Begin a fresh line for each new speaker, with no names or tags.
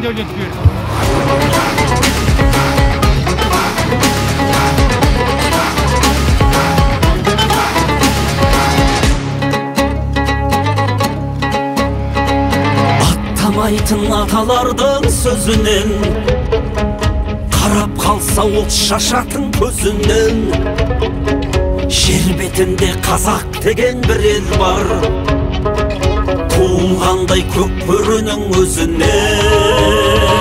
де ойлетіп берді.
Аттамайтын аталардың сөзінен, қарап қалса от шашатын көзінен. Жер бетінде қазақ деген бір ел бар, туылғандай көк бөрінің өзінен.